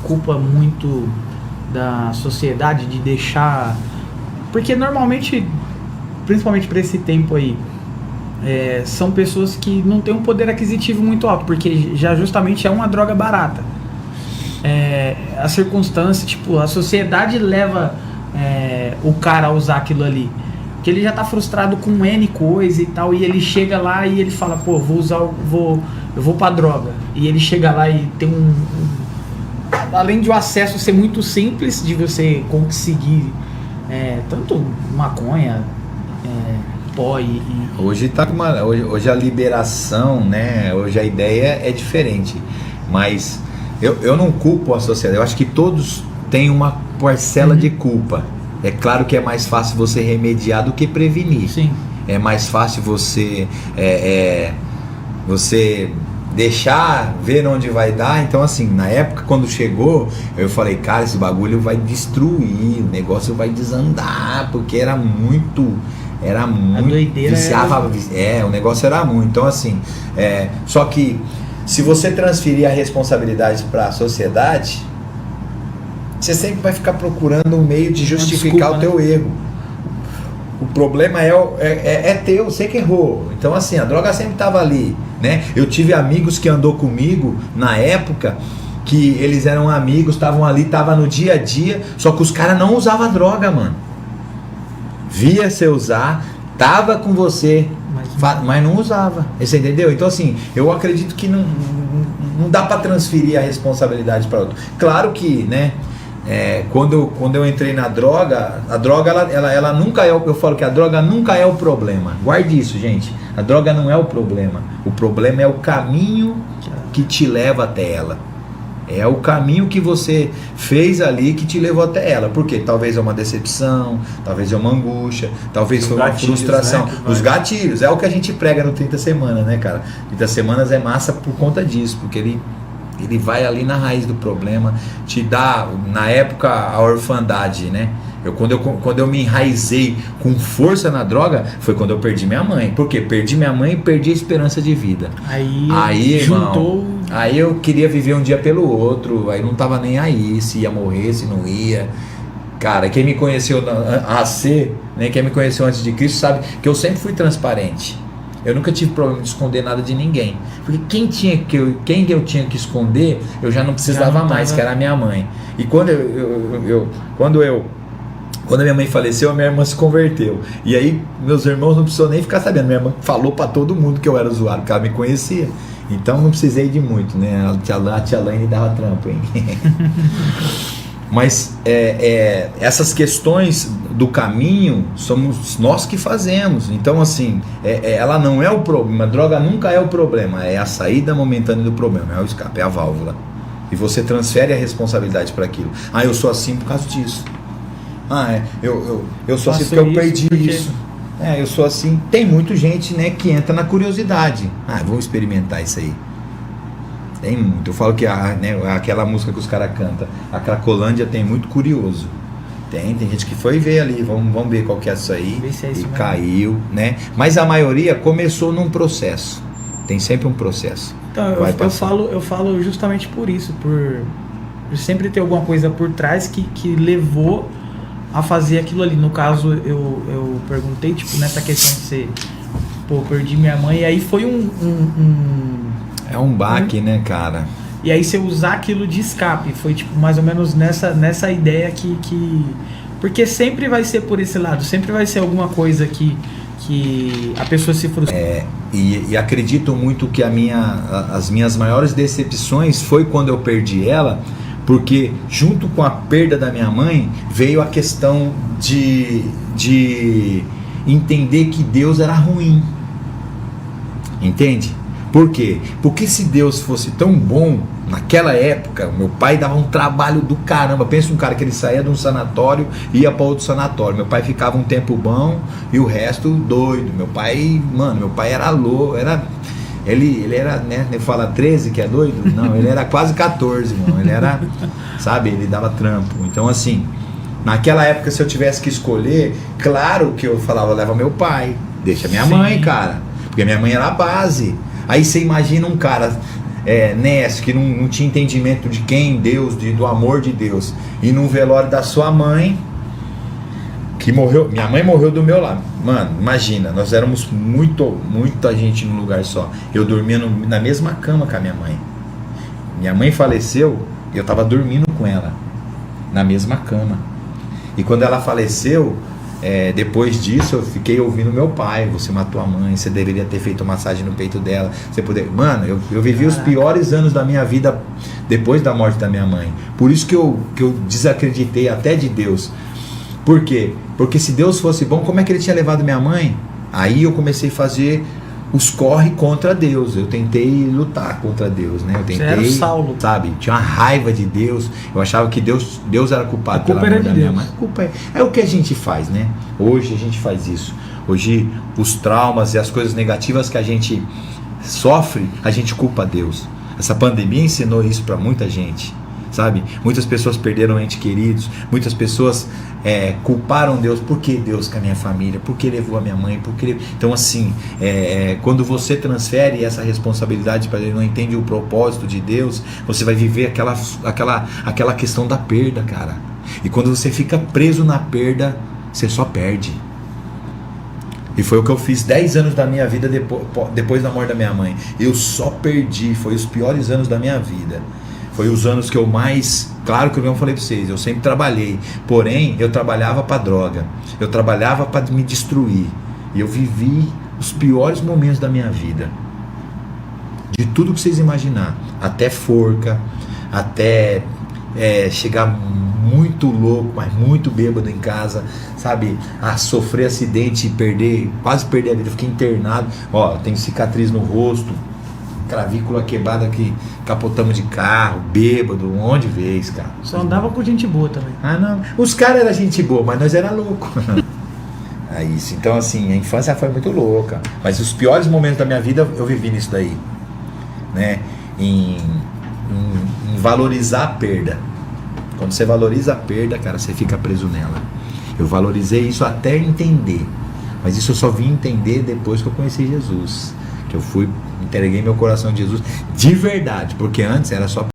culpa muito da sociedade de deixar... Porque normalmente, principalmente para esse tempo aí, são pessoas que não têm um poder aquisitivo muito alto, porque já justamente é uma droga barata. A circunstância, tipo, a sociedade leva o cara a usar aquilo ali, que ele já tá frustrado com N coisa e tal, e ele chega lá e ele fala, pô, eu vou pra droga, e ele chega lá e tem além de o acesso ser muito simples de você conseguir tanto maconha, pó e... Hoje tá com hoje a liberação, né, hoje a ideia é diferente, mas eu não culpo a sociedade, eu acho que todos têm uma parcela de culpa. É claro que é mais fácil você remediar do que prevenir. Sim. É mais fácil você você deixar ver onde vai dar. Então assim, na época quando chegou, eu falei, cara, esse bagulho vai destruir, o negócio vai desandar, porque era muito viciava, o negócio era muito. Então assim, só que se você transferir a responsabilidade para a sociedade, você sempre vai ficar procurando um meio de justificar o teu erro. O problema é teu, você que errou. Então assim, a droga sempre estava ali, né? Eu tive amigos que andou comigo na época, que eles eram amigos, estavam ali, estavam no dia a dia, só que os caras não usavam droga, mano. Via você usar, tava com você, mas não usava. Você entendeu? Então assim, eu acredito que não dá para transferir a responsabilidade para outro. Claro que, né? Quando eu entrei na droga, a droga ela nunca eu falo que a droga nunca é o problema. Guarde isso, gente. A droga não é o problema. O problema é o caminho que te leva até ela. É o caminho que você fez ali que te levou até ela. Por quê? Talvez é uma decepção, talvez é uma angústia, talvez foi uma frustração. Né? Os gatilhos, é o que a gente prega no 30 semanas, né, cara? 30 semanas é massa por conta disso, porque ele vai ali na raiz do problema, te dá, na época, a orfandade, né? Quando eu me enraizei com força na droga, foi quando eu perdi minha mãe. Por quê? Perdi minha mãe e perdi a esperança de vida. Aí juntou... irmão, aí eu queria viver um dia pelo outro, aí não tava nem aí, se ia morrer, se não ia. Cara, quem me conheceu na AC, né, quem me conheceu antes de Cristo, sabe que eu sempre fui transparente. Eu nunca tive problema de esconder nada de ninguém. Porque quem eu tinha que esconder, eu já não precisava mais, que era a minha mãe. E quando a minha mãe faleceu, a minha irmã se converteu. E aí, meus irmãos não precisam nem ficar sabendo. Minha irmã falou pra todo mundo que eu era usuário, porque ela me conhecia. Então não precisei de muito, né? A tia Laine dava trampo, hein? Mas essas questões do caminho somos nós que fazemos. Então assim, ela não é o problema. A droga nunca é o problema. É a saída momentânea do problema. É o escape, é a válvula. E você transfere a responsabilidade para aquilo. Eu sou assim por causa disso. Eu sou assim porque eu perdi isso. Eu sou assim. Tem muita gente, né, que entra na curiosidade. Vamos experimentar isso aí. Tem muito. Eu falo que aquela música que os caras cantam, a Cracolândia, tem muito curioso. Tem gente que foi ver ali, vamos ver qual que é isso aí, e caiu, né? Mas a maioria começou num processo. Tem sempre um processo. Então, eu falo justamente por isso, por sempre ter alguma coisa por trás que levou a fazer aquilo ali. No caso, eu perguntei, tipo, nessa questão de ser, perdi minha mãe, e aí foi é um baque, né, cara? E aí você usar aquilo de escape, foi tipo mais ou menos nessa ideia que porque sempre vai ser por esse lado, sempre vai ser alguma coisa que a pessoa se frustra. E acredito muito que as minhas maiores decepções foi quando eu perdi ela, porque junto com a perda da minha mãe veio a questão de entender que Deus era ruim. Entende? Por quê? Porque se Deus fosse tão bom, naquela época, meu pai dava um trabalho do caramba. Pensa um cara que ele saía de um sanatório e ia para outro sanatório. Meu pai ficava um tempo bom e o resto doido. Meu pai era louco, ele era, né, ele fala 13 que é doido? Não, ele era quase 14, mano. Ele era, sabe, ele dava trampo. Então assim, naquela época, se eu tivesse que escolher, claro que eu falava, leva meu pai, deixa minha mãe, cara. Porque minha mãe era a base. Aí você imagina um cara Nécio, que não tinha entendimento de quem Deus, do amor de Deus, e num velório da sua mãe, que morreu, minha mãe morreu do meu lado. Mano, imagina, nós éramos muita gente num lugar só. Eu dormia na mesma cama com a minha mãe. Minha mãe faleceu, eu tava dormindo com ela na mesma cama. E quando ela faleceu, depois disso eu fiquei ouvindo meu pai: você matou a mãe, você deveria ter feito massagem no peito dela, você poder... Mano, eu vivi os piores anos da minha vida depois da morte da minha mãe. Por isso que eu desacreditei até de Deus. Por quê? Porque se Deus fosse bom, como é que ele tinha levado minha mãe? Aí eu comecei a fazer os corre contra Deus. Eu tentei lutar contra Deus, né? Eu tentei, você era o Saulo, sabe? Tinha uma raiva de Deus. Eu achava que Deus era culpado pela morte da minha mãe. A culpa é o que a gente faz, né? Hoje a gente faz isso. Hoje os traumas e as coisas negativas que a gente sofre, a gente culpa Deus. Essa pandemia ensinou isso para muita gente, sabe? Muitas pessoas perderam entes queridos, muitas pessoas culparam Deus. Por que Deus com a minha família? Por que levou a minha mãe? Então assim, quando você transfere essa responsabilidade para ele, não entende o propósito de Deus, você vai viver aquela questão da perda, cara. E quando você fica preso na perda, você só perde. E foi o que eu fiz 10 anos da minha vida depois da morte da minha mãe. Eu só perdi, foi os piores anos da minha vida. Foi os anos que eu mais... Claro que eu falei para vocês, eu sempre trabalhei. Porém, eu trabalhava para droga. Eu trabalhava para me destruir. E eu vivi os piores momentos da minha vida. De tudo que vocês imaginar. Até forca, até chegar muito louco, mas muito bêbado em casa, sabe? A sofrer acidente e quase perder a vida. Eu fiquei internado. Ó, tenho cicatriz no rosto, clavícula quebrada, que capotamos de carro, bêbado, um monte de vez, cara. Só andava com gente boa também. Ah, não. Os caras eram gente boa, mas nós era louco. É isso. Então, assim, a infância foi muito louca. Mas os piores momentos da minha vida eu vivi nisso daí, né? Em valorizar a perda. Quando você valoriza a perda, cara, você fica preso nela. Eu valorizei isso até entender. Mas isso eu só vim entender depois que eu conheci Jesus. Que eu entreguei meu coração a Jesus de verdade, porque antes era só